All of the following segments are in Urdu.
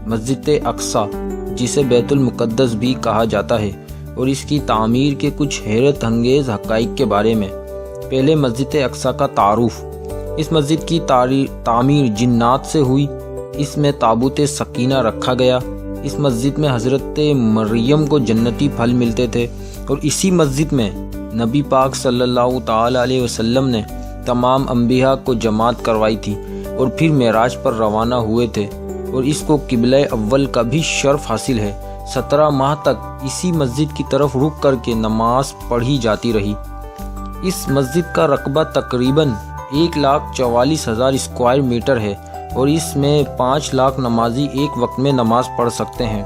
مسجد اقصی جسے بیت المقدس بھی کہا جاتا ہے، اور اس کی تعمیر کے کچھ حیرت انگیز حقائق کے بارے میں۔ پہلے مسجد اقصی کا تعارف۔ اس مسجد کی تعمیر جنات سے ہوئی۔ اس میں تابوت سکینہ رکھا گیا۔ اس مسجد میں حضرت مریم کو جنتی پھل ملتے تھے، اور اسی مسجد میں نبی پاک صلی اللہ تعالی علیہ وسلم نے تمام انبیاء کو جماعت کروائی تھی اور پھر معراج پر روانہ ہوئے تھے، اور اس کو قبلہ اول کا بھی شرف حاصل ہے۔ 17 ماہ تک اسی مسجد کی طرف رخ کر کے نماز پڑھی جاتی رہی۔ اس مسجد کا رقبہ تقریباً 1,44,000 اسکوائر میٹر ہے، اور اس میں 5 لاکھ نمازی ایک وقت میں نماز پڑھ سکتے ہیں۔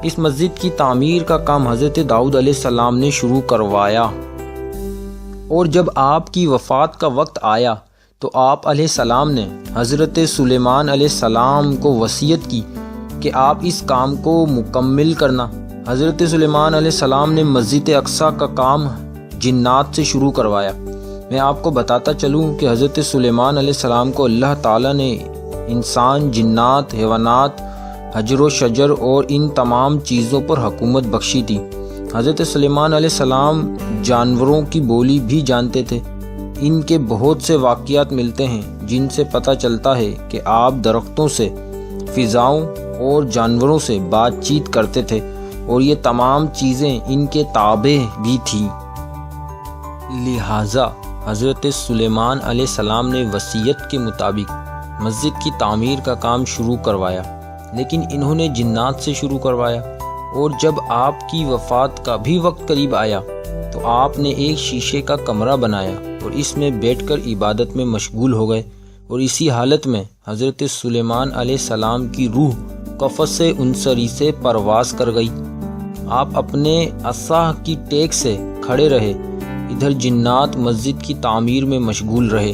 اس مسجد کی تعمیر کا کام حضرت داؤد علیہ السلام نے شروع کروایا، اور جب آپ کی وفات کا وقت آیا تو آپ علیہ السلام نے حضرت سلیمان علیہ السلام کو وصیت کی کہ آپ اس کام کو مکمل کرنا۔ حضرت سلیمان علیہ السلام نے مسجد اقصی کا کام جنات سے شروع کروایا۔ میں آپ کو بتاتا چلوں کہ حضرت سلیمان علیہ السلام کو اللہ تعالیٰ نے انسان، جنات، حیوانات، حجر و شجر اور ان تمام چیزوں پر حکومت بخشی تھی۔ حضرت سلیمان علیہ السلام جانوروں کی بولی بھی جانتے تھے۔ ان کے بہت سے واقعات ملتے ہیں جن سے پتہ چلتا ہے کہ آپ درختوں سے، فضاؤں اور جانوروں سے بات چیت کرتے تھے، اور یہ تمام چیزیں ان کے تابع بھی تھیں۔ لہٰذا حضرت سلیمان علیہ السلام نے وصیت کے مطابق مسجد کی تعمیر کا کام شروع کروایا، لیکن انہوں نے جنات سے شروع کروایا، اور جب آپ کی وفات کا بھی وقت قریب آیا تو آپ نے ایک شیشے کا کمرہ بنایا اور اس میں بیٹھ کر عبادت میں مشغول ہو گئے، اور اسی حالت میں حضرت سلیمان علیہ السلام کی روح قفس عنصری سے پرواز کر گئی۔ آپ اپنے عصا کی ٹیک سے کھڑے رہے، ادھر جنات مسجد کی تعمیر میں مشغول رہے،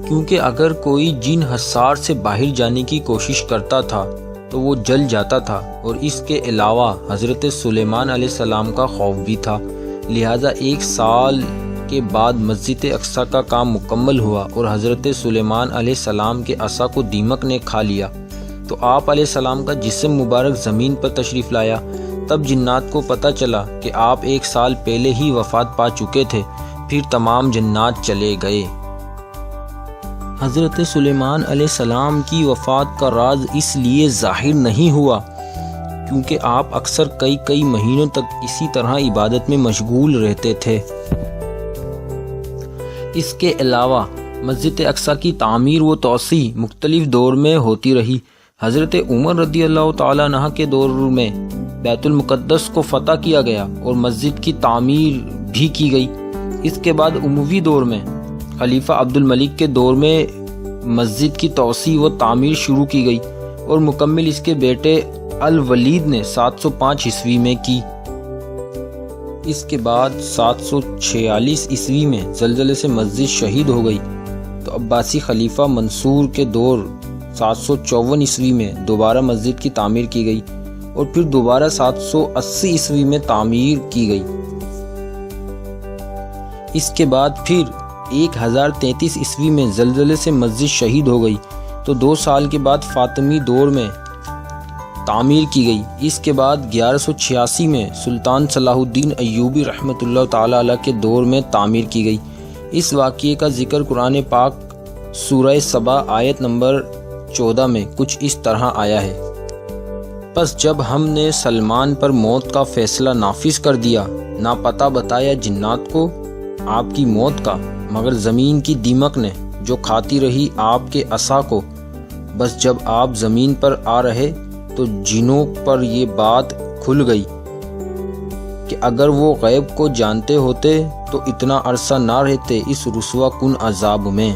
کیونکہ اگر کوئی جن حصار سے باہر جانے کی کوشش کرتا تھا تو وہ جل جاتا تھا، اور اس کے علاوہ حضرت سلیمان علیہ السلام کا خوف بھی تھا۔ لہٰذا 1 سال کے بعد مسجد اقصی کا کام مکمل ہوا، اور حضرت سلیمان علیہ السلام کے عصا کو دیمک نے کھا لیا، تو آپ علیہ السلام کا جسم مبارک زمین پر تشریف لایا۔ تب جنات کو پتہ چلا کہ آپ 1 سال پہلے ہی وفات پا چکے تھے۔ پھر تمام جنات چلے گئے۔ حضرت سلیمان علیہ السلام کی وفات کا راز اس لیے ظاہر نہیں ہوا کیونکہ آپ اکثر کئی مہینوں تک اسی طرح عبادت میں مشغول رہتے تھے۔ اس کے علاوہ مسجد اقصی کی تعمیر و توسیع مختلف دور میں ہوتی رہی۔ حضرت عمر رضی اللہ تعالیٰ عنہ کے دور میں بیت المقدس کو فتح کیا گیا اور مسجد کی تعمیر بھی کی گئی۔ اس کے بعد اموی دور میں خلیفہ عبد الملک کے دور میں مسجد کی توسیع و تعمیر شروع کی گئی، اور مکمل اس کے بیٹے الولید نے 705 عیسوی میں کی۔ اس کے بعد 746 عیسوی میں زلزلے سے مسجد شہید ہو گئی، تو عباسی خلیفہ منصور کے دور 754 عیسوی میں دوبارہ مسجد کی تعمیر کی گئی، اور پھر دوبارہ 780 عیسوی میں تعمیر کی گئی۔ اس کے بعد پھر 1033 عیسوی میں زلزلے سے مسجد شہید ہو گئی، تو 2 سال کے بعد فاطمی دور میں تعمیر کی گئی۔ اس کے بعد 1186 میں سلطان صلاح الدین ایوبی رحمۃ اللہ تعالی علیہ کے دور میں تعمیر کی گئی۔ اس واقعے کا ذکر قرآن پاک سورہ سبا آیت نمبر 14 میں کچھ اس طرح آیا ہے: پس جب ہم نے سلمان پر موت کا فیصلہ نافذ کر دیا، نہ پتہ بتایا جنات کو آپ کی موت کا، مگر زمین کی دیمک نے جو کھاتی رہی آپ کے عصا کو۔ بس جب آپ زمین پر آ رہے تو جنوں پر یہ بات کھل گئی کہ اگر وہ غیب کو جانتے ہوتے تو اتنا عرصہ نہ رہتے اس رسوا کن عذاب میں۔